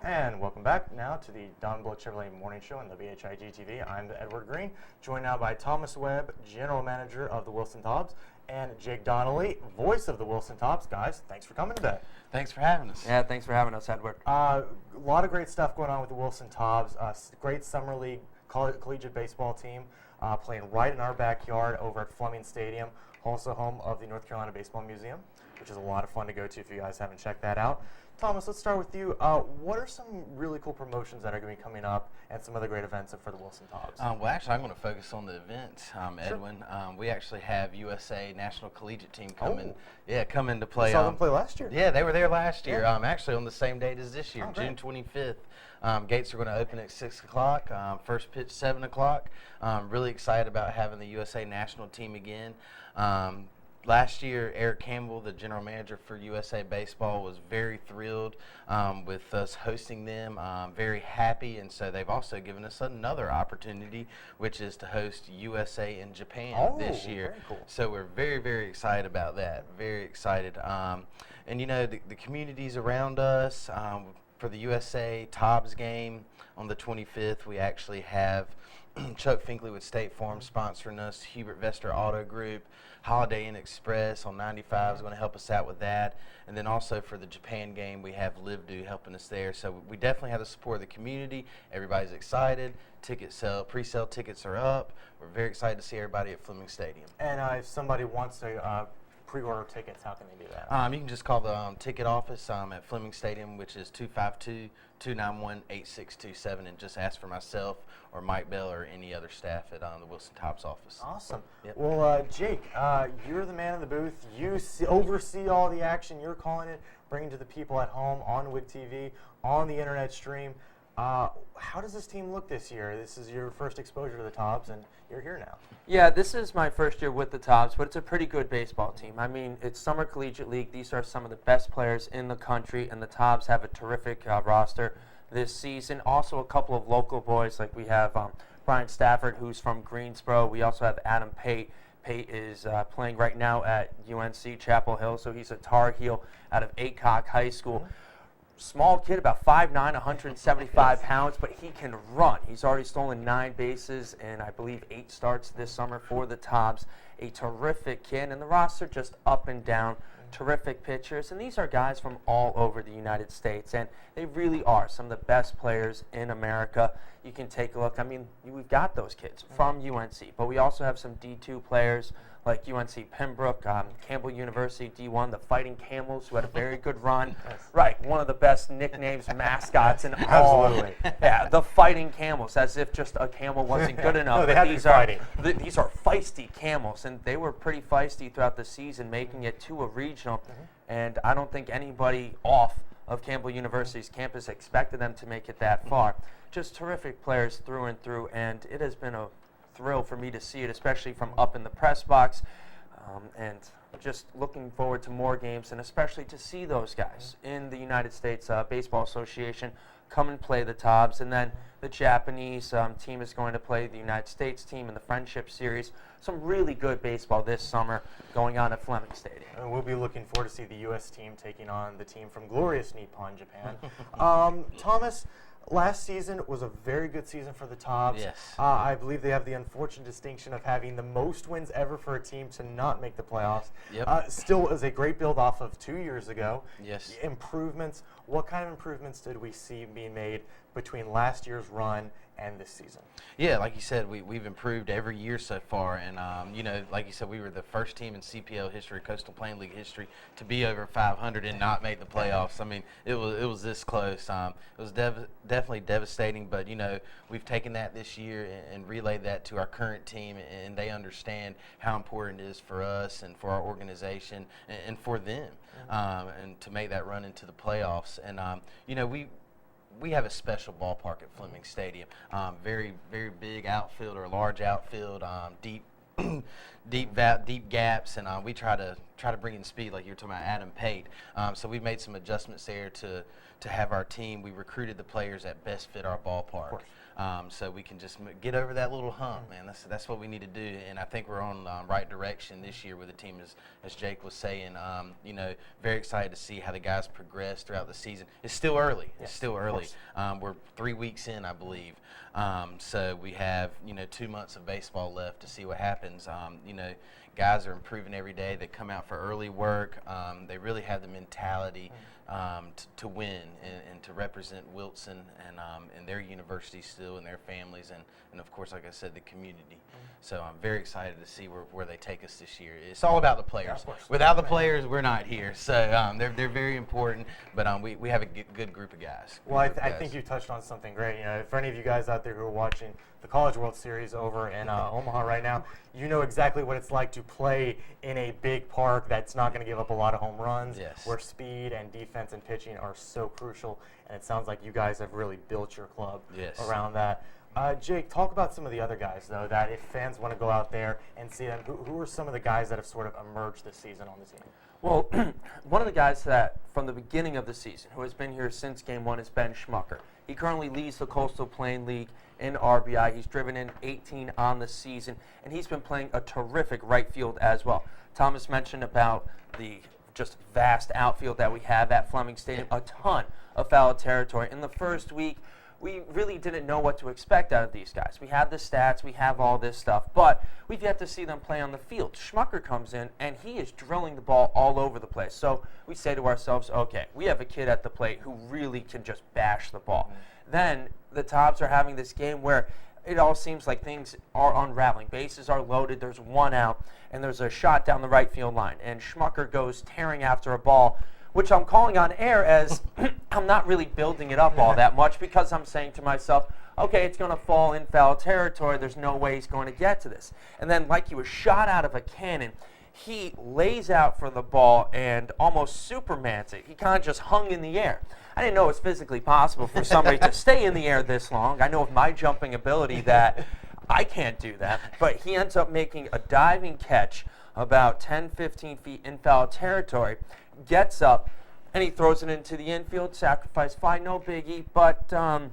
And welcome back now to the Don Blow Chevrolet Morning Show on WHIG-TV. I'm Edward Green, joined now by Thomas Webb, General Manager of the Wilson Tobs, and Jake Donnelly, voice of the Wilson Tobs. Guys, thanks for coming today. Thanks for having us. Yeah, thanks for having us, Edward. A lot of great stuff going on with the Wilson Tobs. Great summer league collegiate baseball team playing right in our backyard over at Fleming Stadium, also home of the North Carolina Baseball Museum, which is a lot of fun to go to if you guys haven't checked that out. Thomas, let's start with you. What are some really cool promotions that are going to be coming up and some other great events for the Wilson Tobs? Well, actually, I'm going to focus on the event, Edwin. We actually have USA National Collegiate Team coming. Yeah, coming to play. I saw them play last year. Yeah, they were there last year. Yeah. Actually, on the same date as this year, June 25th. Gates are going to open at 6 o'clock. First pitch 7 o'clock. Really excited about having the USA National Team again. Last year, Eric Campbell, the general manager for USA Baseball, was very thrilled with us hosting them, very happy, and so they've also given us another opportunity, which is to host USA in Japan this year. Very cool. So we're very, very excited about that, very excited. And you know, the communities around us, for the USA Tobs game on the 25th, we actually have Chuck Finkley with State Farm sponsoring us, Hubert Vester Auto Group, Holiday Inn Express on 95 is going to help us out with that. And then also for the Japan game, we have LiveDo helping us there. So we definitely have the support of the community. Everybody's excited. Pre-sale tickets are up. We're very excited to see everybody at Fleming Stadium. And if somebody wants to pre-order tickets, how can they do that? You can just call the ticket office at Fleming Stadium, which is 252-291-8627, and just ask for myself or Mike Bell or any other staff at the Wilson Tobs office. Awesome. Yep. Well, Jake, you're the man in the booth. You oversee all the action. You're calling it, bringing to the people at home on WHIG-TV, on the internet stream. How does this team look this year? This is your first exposure to the Tobs, and you're here now. Yeah, this is my first year with the Tobs, but it's a pretty good baseball team. I mean, it's Summer Collegiate League. These are some of the best players in the country, and the Tobs have a terrific roster this season. Also, a couple of local boys, like we have Brian Stafford, who's from Greensboro. We also have Adam Pate. Pate is playing right now at UNC Chapel Hill, so he's a Tar Heel out of Aycock High School. Small kid, about 5'9", 175 pounds, but he can run. He's already stolen 9 bases and I believe 8 starts this summer for the Tobs. A terrific kid, and the roster just up and down. Terrific pitchers, and these are guys from all over the United States, and they really are some of the best players in America. You can take a look. I mean, we've got those kids from UNC, but we also have some D2 players like UNC Pembroke, Campbell University D1, the Fighting Camels, who had a very good run. Right, one of the best nicknames, mascots in all. Absolutely. Yeah, the Fighting Camels, as if just a camel wasn't good enough. No, they had to be fighting. These are feisty camels, and they were pretty feisty throughout the season, making it to a regional. And I don't think anybody off of Campbell University's campus expected them to make it that far. Just terrific players through and through, and it has been a thrill for me to see it, especially from up in the press box, and just looking forward to more games, and especially to see those guys in the United States Baseball Association come and play the Tobs. And then the Japanese team is going to play the United States team in the Friendship Series. Some really good baseball this summer going on at Fleming Stadium. And we'll be looking forward to see the U.S. team taking on the team from glorious Nippon, Japan. Thomas, last season was a very good season for the Tobs. Yes. I believe they have the unfortunate distinction of having the most wins ever for a team to not make the playoffs. Yep. Still is a great build off of 2 years ago. Yes. Improvements. What kind of improvements did we see being made between last year's run and this season? Yeah, like you said, we've improved every year so far, and you know, like you said, we were the first team in CPL history, Coastal Plain League history, to be over 500 and not make the playoffs. I mean, it was this close. It was definitely devastating, but you know, we've taken that this year and relayed that to our current team, and they understand how important it is for us and for our organization and for them, and to make that run into the playoffs. And you know, we have a special ballpark at Fleming Stadium. Very, very big outfield, or large outfield, deep gaps, and we try to bring in speed, like you were talking about Adam Pate. So we've made some adjustments there to have our team. We recruited the players that best fit our ballpark. so we can just get over that little hump, man. That's what we need to do, and I think we're on right direction this year with the team, as Jake was saying. Very excited to see how the guys progress throughout the season. It's still early. Yes, it's still early. We're 3 weeks in, I believe. So we have 2 months of baseball left to see what happens. Guys are improving every day. They come out for early work. They really have the mentality to win and to represent Wilson and their university still and their families and of course, like I said, the community. So I'm very excited to see where they take us this year. It's all about the players. Without the players, we're not here. So they're very important, but we have a good group of guys. Well, I think you touched on something great. For any of you guys out there who are watching the College World Series over in Omaha right now, you know exactly what it's like to play in a big park that's not going to give up a lot of home runs, where speed and defense and pitching are so crucial, and it sounds like you guys have really built your club around that. Jake, talk about some of the other guys, though, that if fans want to go out there and see them, who are some of the guys that have sort of emerged this season on the team? Well, one of the guys that, from the beginning of the season, who has been here since game one is Ben Schmucker. He currently leads the Coastal Plain League in RBI. He's driven in 18 on the season, and he's been playing a terrific right field as well. Thomas mentioned about the just vast outfield that we have at Fleming Stadium, a ton of foul territory. In the first week, we really didn't know what to expect out of these guys. We have the stats, we have all this stuff, but we've yet to see them play on the field. Schmucker comes in, and he is drilling the ball all over the place. So we say to ourselves, okay, we have a kid at the plate who really can just bash the ball. Then the Tobs are having this game where it all seems like things are unraveling. Bases are loaded, there's one out, and there's a shot down the right field line, and Schmucker goes tearing after a ball, which I'm calling on air as I'm not really building it up all that much, because I'm saying to myself, okay, it's going to fall in foul territory. There's no way he's going to get to this. And then, like he was shot out of a cannon, he lays out for the ball and almost Supermans it. He kind of just hung in the air. I didn't know it was physically possible for somebody to stay in the air this long. I know of my jumping ability that I can't do that. But he ends up making a diving catch about 10, 15 feet in foul territory, gets up, and he throws it into the infield. Sacrifice fly, no biggie. But the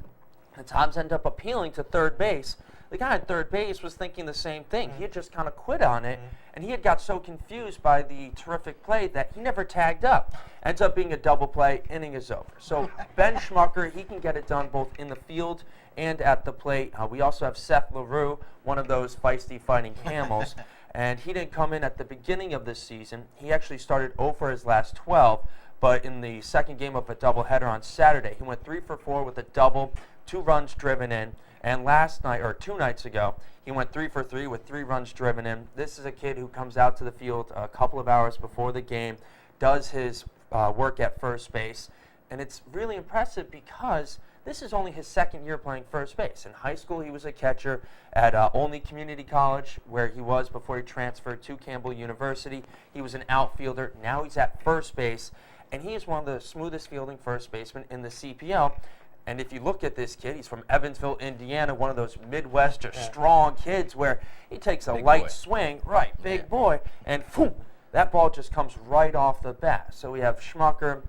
Tobs end up appealing to third base. The guy at third base was thinking the same thing. He had just kind of quit on it, and he had got so confused by the terrific play that he never tagged up. Ends up being a double play, inning is over. So Ben Schmucker, he can get it done both in the field and at the plate. We also have Seth LaRue, one of those feisty fighting camels, and he didn't come in at the beginning of this season. He actually started 0 for his last 12, but in the second game of a doubleheader on Saturday, he went 3 for 4 with a double, 2 runs driven in. And last night, or 2 nights ago, he went 3 for 3 with 3 runs driven in. This is a kid who comes out to the field a couple of hours before the game, does his work at first base, and it's really impressive because this is only his second year playing first base. In high school, he was a catcher at Olney Community College, where he was before he transferred to Campbell University. He was an outfielder. Now he's at first base, and he is one of the smoothest fielding first basemen in the CPL. And if you look at this kid, he's from Evansville, Indiana, one of those Midwest or strong kids where he takes a light swing, big boy, and boom, that ball just comes right off the bat. So we have Schmucker,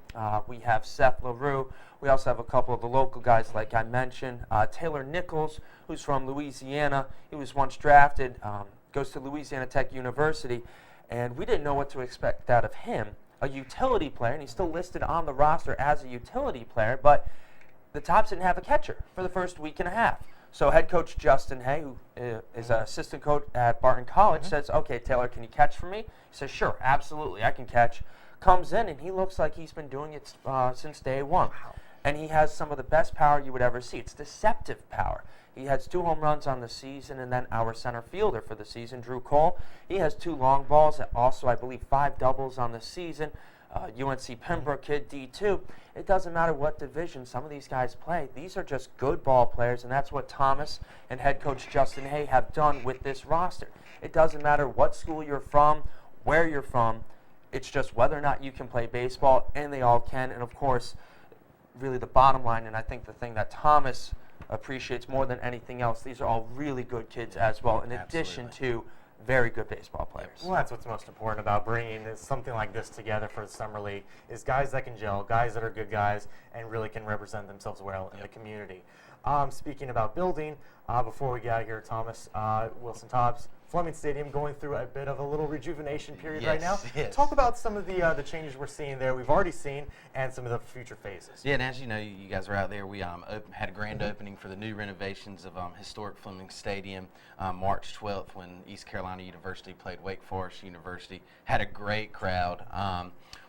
we have Seth LaRue, we also have a couple of the local guys like I mentioned. Taylor Nichols, who's from Louisiana, he was once drafted, goes to Louisiana Tech University, and we didn't know what to expect out of him. A utility player, and he's still listed on the roster as a utility player, but the Tobs didn't have a catcher for the first week and a half. So head coach Justin Hay, who is an assistant coach at Barton College, says, okay, Taylor, can you catch for me? He says, sure, absolutely, I can catch. Comes in, and he looks like he's been doing it since day one. And he has some of the best power you would ever see. It's deceptive power. He has 2 home runs on the season, and then our center fielder for the season, Drew Cole, he has 2 long balls, and also, I believe, 5 doubles on the season. UNC Pembroke kid, D2. It doesn't matter what division some of these guys play. These are just good ball players, and that's what Thomas and head coach Justin Hay have done with this roster. It doesn't matter what school you're from, where you're from. It's just whether or not you can play baseball, and they all can. And, of course, really the bottom line, and I think the thing that Thomas appreciates more than anything else, these are all really good kids as well, in addition to very good baseball players. Well, that's what's most important about bringing something like this together for the Summer League is guys that can gel, guys that are good guys, and really can represent themselves well in the community. Speaking about building, before we get out of here, Thomas, Wilson Tobs, Fleming Stadium going through a bit of a little rejuvenation period right now. Yes. Talk about some of the changes we're seeing there. We've already seen, and some of the future phases. Yeah, and as you know, you guys were out there. We had a grand opening for the new renovations of historic Fleming Stadium March 12th when East Carolina University played Wake Forest University. Had a great crowd.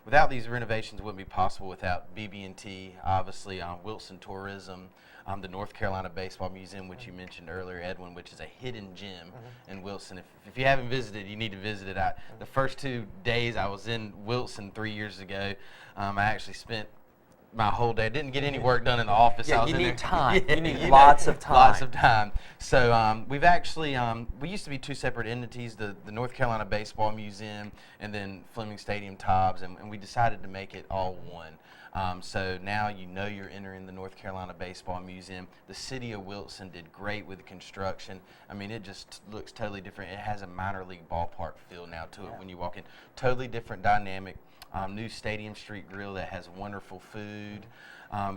Without these renovations, it wouldn't be possible without BB&T, obviously, Wilson Tourism, the North Carolina Baseball Museum, which you mentioned earlier, Edwin, which is a hidden gem in Wilson. If you haven't visited, you need to visit it. The first 2 days I was in Wilson 3 years ago, I actually spent my whole day. Didn't get any work done in the office. Yeah, I was you in need there. time. Yeah, You need lots of time. Lots of time. So we've actually, we used to be two separate entities, the North Carolina Baseball Museum and then Fleming Stadium Tobs, and we decided to make it all one. So now you know you're entering the North Carolina Baseball Museum. The city of Wilson did great with the construction. I mean, it just looks totally different. It has a minor league ballpark feel now to it when you walk in. Totally different dynamic. New Stadium Street Grill that has wonderful food.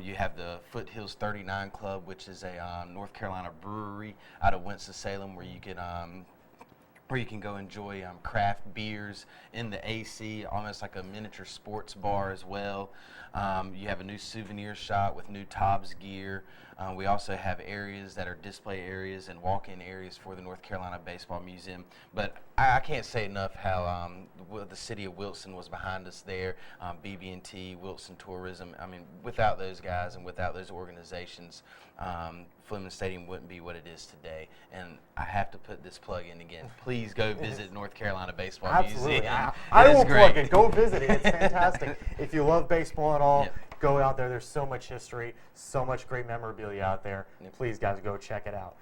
You have the Foothills 39 Club, which is a North Carolina brewery out of Winston-Salem where you can go enjoy craft beers in the AC, almost like a miniature sports bar as well. You have a new souvenir shop with new Tobs gear. We also have areas that are display areas and walk-in areas for the North Carolina Baseball Museum. But I can't say enough how the city of Wilson was behind us there, BB&T, Wilson Tourism. I mean, without those guys and without those organizations, Fleming Stadium wouldn't be what it is today. And I have to put this plug in again. Please go visit North Carolina Baseball Absolutely. Museum. I It is will great. plug it. Go visit it. It's fantastic. If you love baseball at all, Yep. go out there. There's so much history, so much great memorabilia out there. Yep. Please, guys, go check it out.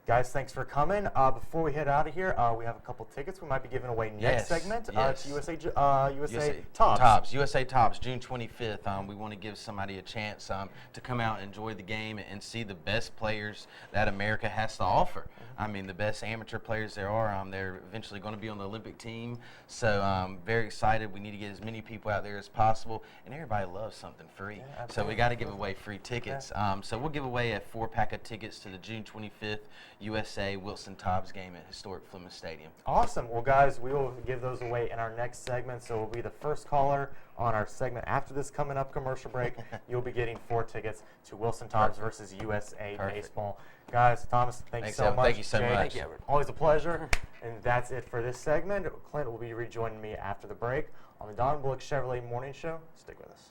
Guys, thanks for coming. Before we head out of here, we have a couple tickets we might be giving away next Yes, segment. yes. To USA Tobs. USA Tobs, June 25th. We want to give somebody a chance to come out and enjoy the game and see the best players that America has to offer. I mean, the best amateur players there are. They're eventually going to be on the Olympic team. So very excited. We need to get as many people out there as possible. And everybody loves something free. Yeah, so we got to give away free tickets. So we'll give away a 4-pack of tickets to the June 25th USA Wilson Tobs game at historic Fleming Stadium. Awesome. Well, guys, we will give those away in our next segment. So we'll be the first caller on our segment after this coming up commercial break. You'll be getting 4 tickets to Wilson Tobs versus USA Baseball. Guys, Thomas, thank you so much. Thank you so Jake, much. Thank you, Edward. Always a pleasure. And that's it for this segment. Clint will be rejoining me after the break on the Don Bullock Chevrolet Morning Show. Stick with us.